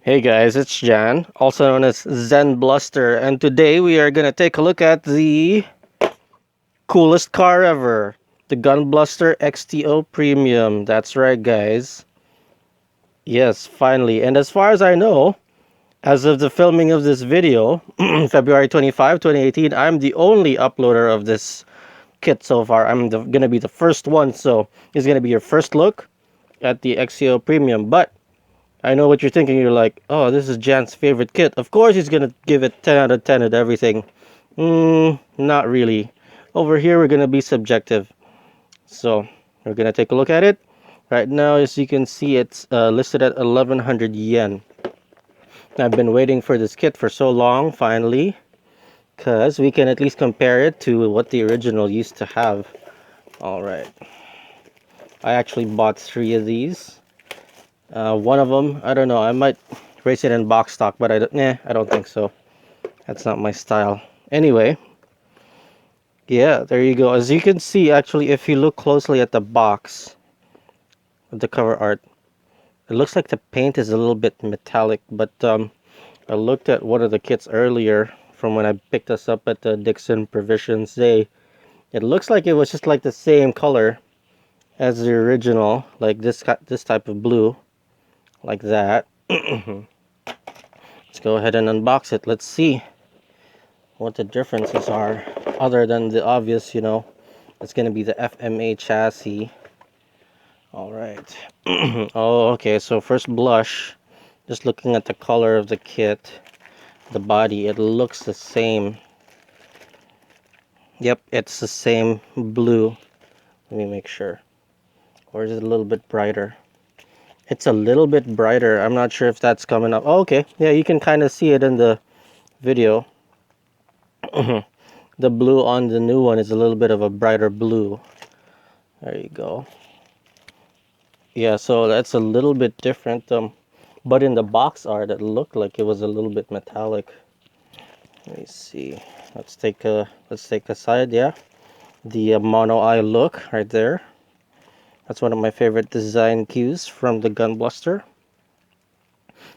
Hey guys, it's Jan, also known as Zen Bluster, and today we are gonna take a look at the coolest car ever, the Bluster XTO Premium. That's right, guys. Yes, finally. And as far as I know, as of the filming of this video, February 25, 2018, I'm the only uploader of this kit so far. Gonna be the first one, so it's gonna be your first look at the XTO Premium. But I know what you're thinking. You're like, oh, this is Jan's favorite kit. Of course he's going to give it 10 out of 10 at everything. Not really. Over here, we're going to be subjective. So, we're going to take a look at it. Right now, as you can see, it's listed at 1100 yen. I've been waiting for this kit for so long, finally. Because we can at least compare it to what the original used to have. Alright. I actually bought 3 of these. One of them, I don't know, I might race it in box stock, but I don't think so. That's not my style. Anyway, yeah, there you go. As you can see, actually, if you look closely at the box, the cover art, it looks like the paint is a little bit metallic, but I looked at one of the kits earlier from when I picked us up at the Dixon Provisions Day. It looks like it was just like the same color as the original, like this type of blue, like that. Let's go ahead and unbox it. Let's see what the differences are, other than the obvious, it's going to be the FMA chassis. Alright. Oh, okay, so first blush, just looking at the color of the kit, the body, it looks the same. Yep, it's the same blue. Let me make sure. Or is it a little bit brighter? It's a little bit brighter. I'm not sure if that's coming up. Oh, okay, yeah, you can kind of see it in the video. The blue on the new one is a little bit of a brighter blue. There you go. Yeah, so that's a little bit different. But in the box art, it looked like it was a little bit metallic. Let me see. Let's take a side. Yeah, the mono eye look right there. That's one of my favorite design cues from the Gun Bluster.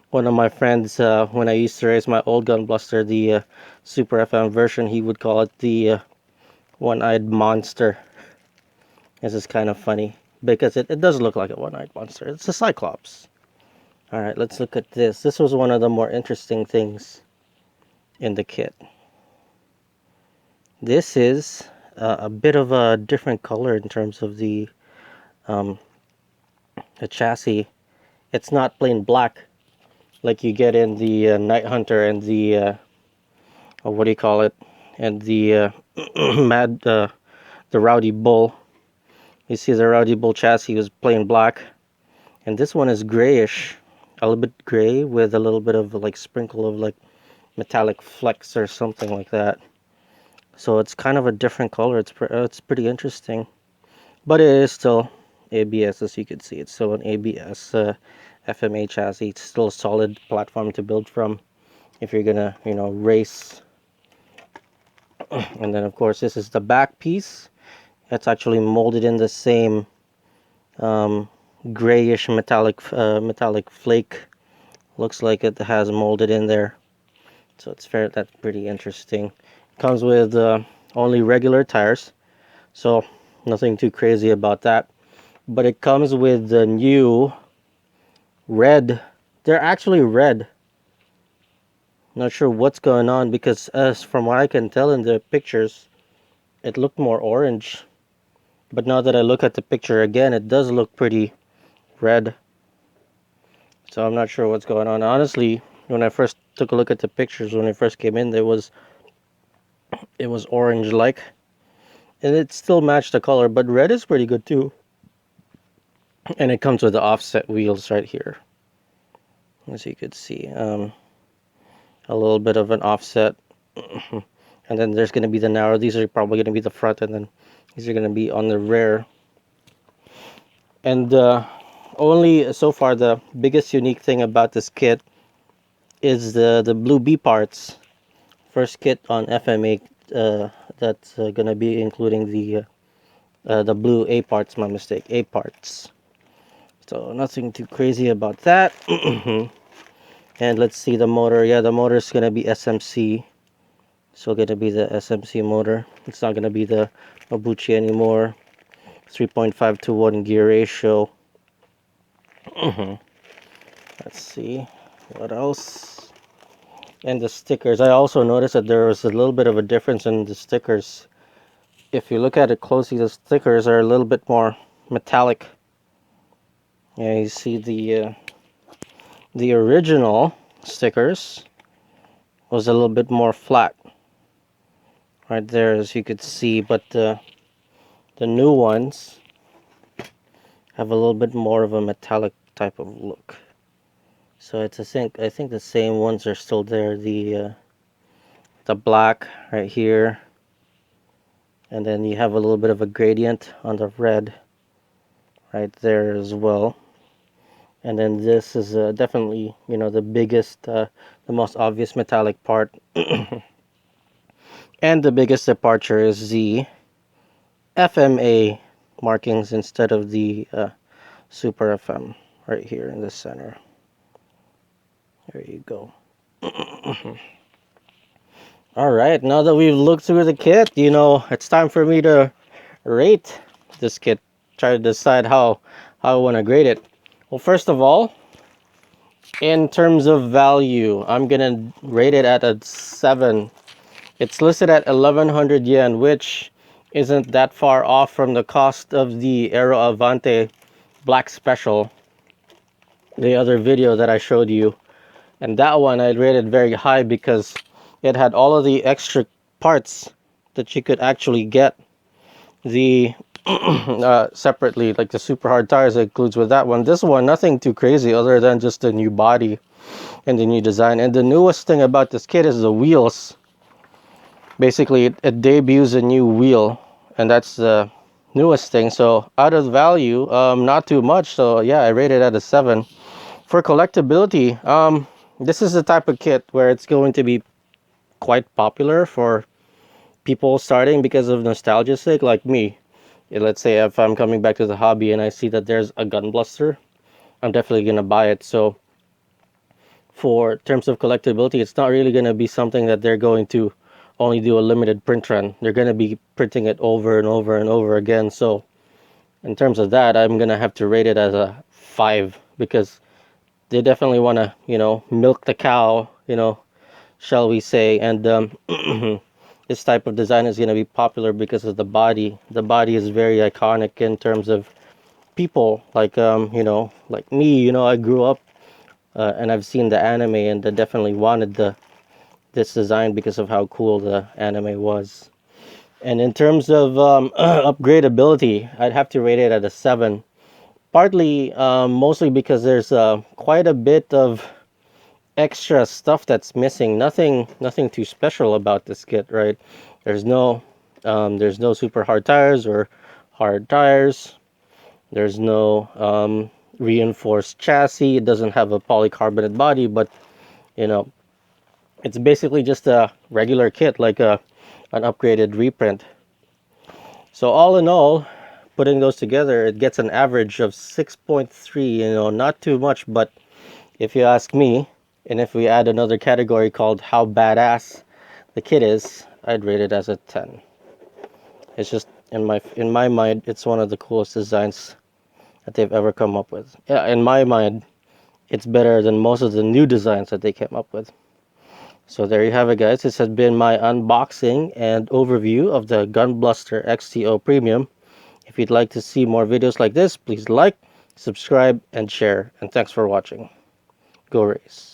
One of my friends, when I used to race my old Gun Bluster, the Super FM version, he would call it the one-eyed monster. This is kind of funny because it does look like a one-eyed monster. It's a Cyclops. Alright, let's look at this. This was one of the more interesting things in the kit. This is a bit of a different color in terms of the chassis. It's not plain black like you get in the Night Hunter and the what do you call it? And the the Rowdy Bull. You see the Rowdy Bull chassis was plain black, and this one is grayish, a little bit gray with a little bit of like sprinkle of like metallic flecks or something like that. So it's kind of a different color. It's pretty interesting, but it is still ABS, as you can see. It's still an ABS FMA chassis. It's still a solid platform to build from if you're gonna race. And then of course this is the back piece. It's actually molded in the same grayish metallic flake. Looks like it has molded in there, so that's pretty interesting. Comes with only regular tires, so nothing too crazy about that. But it comes with the new red. They're actually red. Not sure what's going on, because as from what I can tell in the pictures, it looked more orange. But now that I look at the picture again, it does look pretty red. So I'm not sure what's going on. Honestly, when I first took a look at the pictures, when it first came in, it was orange-like. And it still matched the color, but red is pretty good too. And it comes with the offset wheels right here. As you could see. A little bit of an offset. And then there's going to be the narrow. These are probably going to be the front, and then these are going to be on the rear. And only so far, the biggest unique thing about this kit is the blue B parts. First kit on FMA that's going to be including the blue A parts. My mistake, A parts. So nothing too crazy about that. And let's see the motor. Yeah, the motor is gonna be SMC. So gonna be the SMC motor. It's not gonna be the Mabuchi anymore. 3.5 to 1 gear ratio. Let's see what else. And the stickers. I also noticed that there was a little bit of a difference in the stickers. If you look at it closely, the stickers are a little bit more metallic. Yeah, you see the original stickers was a little bit more flat right there, as you could see, but the new ones have a little bit more of a metallic type of look. So it's I think the same ones are still there. The black right here, and then you have a little bit of a gradient on the red right there as well. And then this is definitely, you know, the biggest, the most obvious metallic part. And the biggest departure is the FMA markings instead of the Super FM right here in the center. There you go. All right, now that we've looked through the kit, you know, it's time for me to rate this kit. Try to decide how I want to grade it. Well, first of all, in terms of value, I'm gonna rate it at a 7. It's listed at 1100 yen, which isn't that far off from the cost of the Aero Avante Black Special, the other video that I showed you. And that one I rated very high because it had all of the extra parts that you could actually get the separately, like the super hard tires that includes with that one. This one, nothing too crazy other than just the new body and the new design. And the newest thing about this kit is the wheels. Basically, it debuts a new wheel, and that's the newest thing. So out of value, not too much. So yeah, I rated it at a 7. For collectability, this is the type of kit where it's going to be quite popular for people starting because of nostalgia sake, like me. Let's say if I'm coming back to the hobby and I see that there's a gun bluster, I'm definitely gonna buy it. So for terms of collectability, it's not really gonna be something that they're going to only do a limited print run. They're gonna be printing it over and over and over again. So in terms of that, I'm gonna have to rate it as a 5 because they definitely want to, you know, milk the cow, you know, shall we say. And this type of design is going to be popular because of the body. The body is very iconic in terms of people like, you know, like me. You know, I grew up and I've seen the anime, and I definitely wanted this design because of how cool the anime was. And in terms of upgradability, I'd have to rate it at a 7. Partly, mostly because there's quite a bit of extra stuff that's missing. Nothing too special about this kit, right? There's no super hard tires or hard tires. There's no reinforced chassis. It doesn't have a polycarbonate body, but you know, it's basically just a regular kit, like an upgraded reprint. So all in all, putting those together, it gets an average of 6.3. You know, not too much, but if you ask me, and if we add another category called how badass the kit is, I'd rate it as a 10. It's just in my mind, it's one of the coolest designs that they've ever come up with. Yeah, in my mind, it's better than most of the new designs that they came up with. So there you have it, guys. This has been my unboxing and overview of the Gun Bluster XTO Premium. If you'd like to see more videos like this, please like, subscribe, and share. And thanks for watching. Go race.